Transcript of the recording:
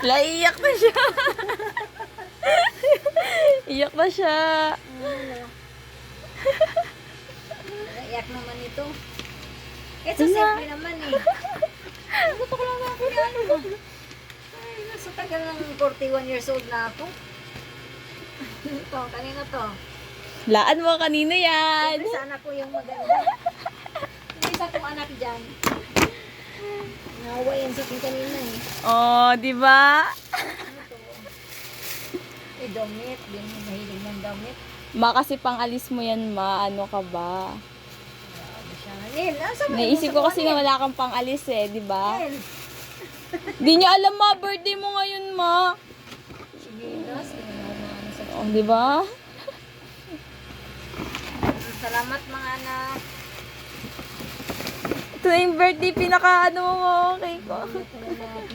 Naiiyak na siya. Iyak na siya. Naiyak naman ito. Eh, so simple naman eh. Gusto ko lang ako yan. Ay, nasa tagal ng 41 years old na ako. Ito, kanina to. Laan mo kanina yan. Siyempre sa anak ko yung maganda. Yung isa kong anak dyan. Nawa yan sa akin kanina eh. Oh, di ba? Ito. Eh, damit. Din mahilig ng damit. Ma, kasi pang alis mo yan, ma. Ano ka ba? Grabe siya. Nil, nasa mo? Naisip ko kasi na wala kang pang alis eh, di ba? Nil. Di niya alam, ma. Birthday mo ngayon, ma. Sige, nas. Sa Oh, di ba? Salamat mga anak. Ito na yung birthday, pinaka ano mo, okay ko. Salamat mga anak.